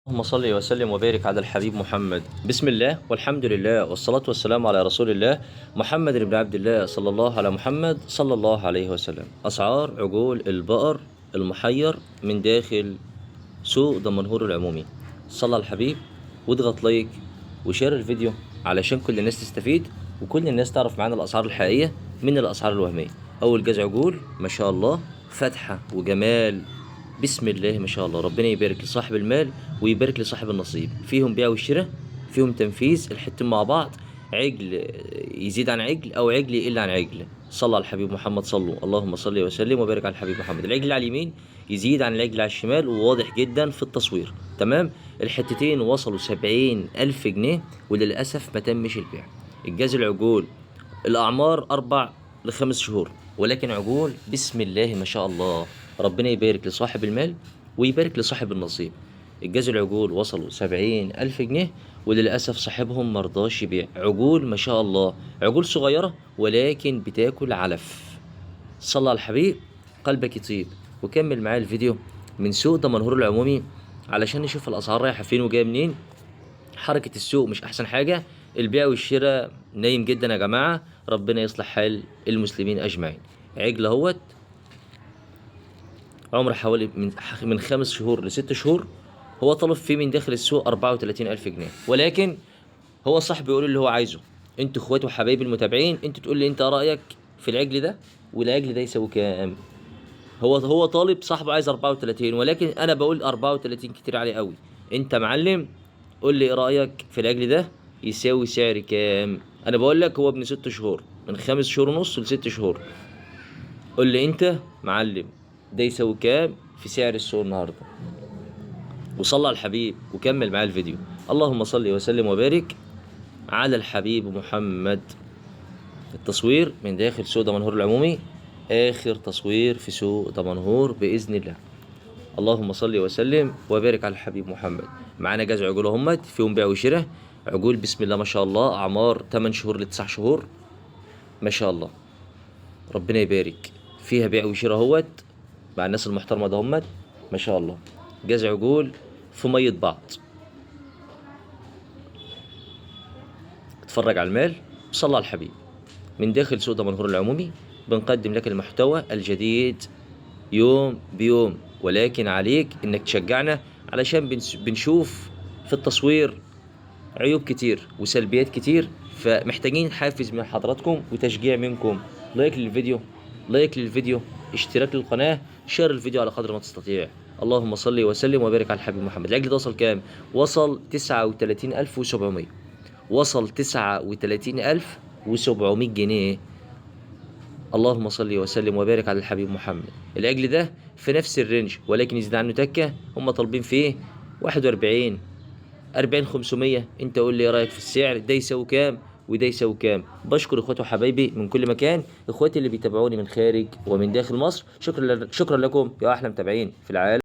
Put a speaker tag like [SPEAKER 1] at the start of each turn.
[SPEAKER 1] اللهم صل وسلم وبارك على الحبيب محمد. بسم الله والحمد لله والصلاة والسلام على رسول الله محمد بن عبد الله صلى الله على محمد صلى الله عليه وسلم. أسعار عجول البقر المحير من داخل سوق دمنهور العمومي. صلى على الحبيب واضغط لايك وشير الفيديو علشان كل الناس تستفيد وكل الناس تعرف معانا الأسعار الحقيقية من الأسعار الوهمية. أول جزء عجول ما شاء الله فتحة وجمال، بسم الله ما شاء الله. ربنا يبارك لصاحب المال ويبارك لصاحب النصيب. فيهم بيع والشراء، فيهم تنفيذ، الحتين مع بعض. عجل يزيد عن عجل او عجل يقل عن عجل. صلى على الحبيب محمد، صلوا اللهم صل وسلم وبارك على الحبيب محمد. العجل على اليمين يزيد عن العجل على الشمال وواضح جدا في التصوير. تمام. الحتتين وصلوا 70,000 جنيه وللأسف ما تمش البيع. الجاز العجول الأعمار 4 ل5 شهور، ولكن عجول بسم الله ما شاء الله. ربنا يبارك لصاحب المال ويبارك لصاحب النصيب. الجاز العجول وصلوا 70,000 جنيه وللأسف صاحبهم مرضاش يبيع. عجول ما شاء الله، عجول صغيرة ولكن بتاكل علف. صلى على الحبيب قلبك يطيب. وكمل معايا الفيديو من سوق دمنهور العمومي علشان نشوف الأسعار رايحة فين وجاية منين. حركة السوق مش أحسن حاجة، البيع والشراء نايم جدا يا جماعة. ربنا يصلح حال المسلمين أجمعين. عجل اهوت عمر حوالي من 5 شهور ل6 شهور. هو طلب فيه من داخل السوق 34,000 جنيه، ولكن هو صاحبي يقول اللي هو عايزه. انتوا اخواتي وحبايبي المتابعين، انتوا تقول لي انت رأيك في العجل ده والعجل ده يساوي كام. هو طالب، صاحبه عايز 34، ولكن انا بقول 34 كتير عليه قوي. انت معلم قول لي ايه رأيك في العجل ده يساوي سعر كام. انا بقول لك هو ابن 6 شهور، من 5 شهور ونص ل6 شهور. قول لي انت معلم ده يساوي كام في سعر السوق النهارده. وصلى على الحبيب وكمل معايا الفيديو. اللهم صل وسلم وبارك على الحبيب محمد. التصوير من داخل سوق دمنهور العمومي، اخر تصوير في سوق دمنهور باذن الله. اللهم صل وسلم وبارك على الحبيب محمد. معانا جاز عجول اهمت فيهم بيع وشراء. عجول بسم الله ما شاء الله، اعمار 8 شهور ل9 شهور ما شاء الله. ربنا يبارك فيها بيع وشراء اهوت مع الناس المحترمه ده همت ما شاء الله. جاز عجول في ميه بعض. اتفرج على المال وصلى على الحبيب. من داخل سوق دمنهور العمومي بنقدم لك المحتوى الجديد يوم بيوم، ولكن عليك انك تشجعنا علشان بنشوف في التصوير عيوب كتير وسلبيات كتير، فمحتاجين حافز من حضراتكم وتشجيع منكم. لايك للفيديو، اشتراك للقناة، شير الفيديو على قدر ما تستطيع. اللهم صل وسلم وبارك على الحبيب محمد. العجل ده وصل كام؟ وصل 39,700. وصل 39,700 جنيه. اللهم صل وسلم وبارك على الحبيب محمد. العجل ده في نفس الرينج ولكن يزيد عنه تكة. هم طالبين فيه 41 500. انت قول لي ايه رايك في السعر ده يساوي كام وده يساوي كام. بشكر اخواتي وحبايبي من كل مكان، اخواتي اللي بيتابعوني من خارج ومن داخل مصر. شكرا لكم يا احلى متابعين في العالم.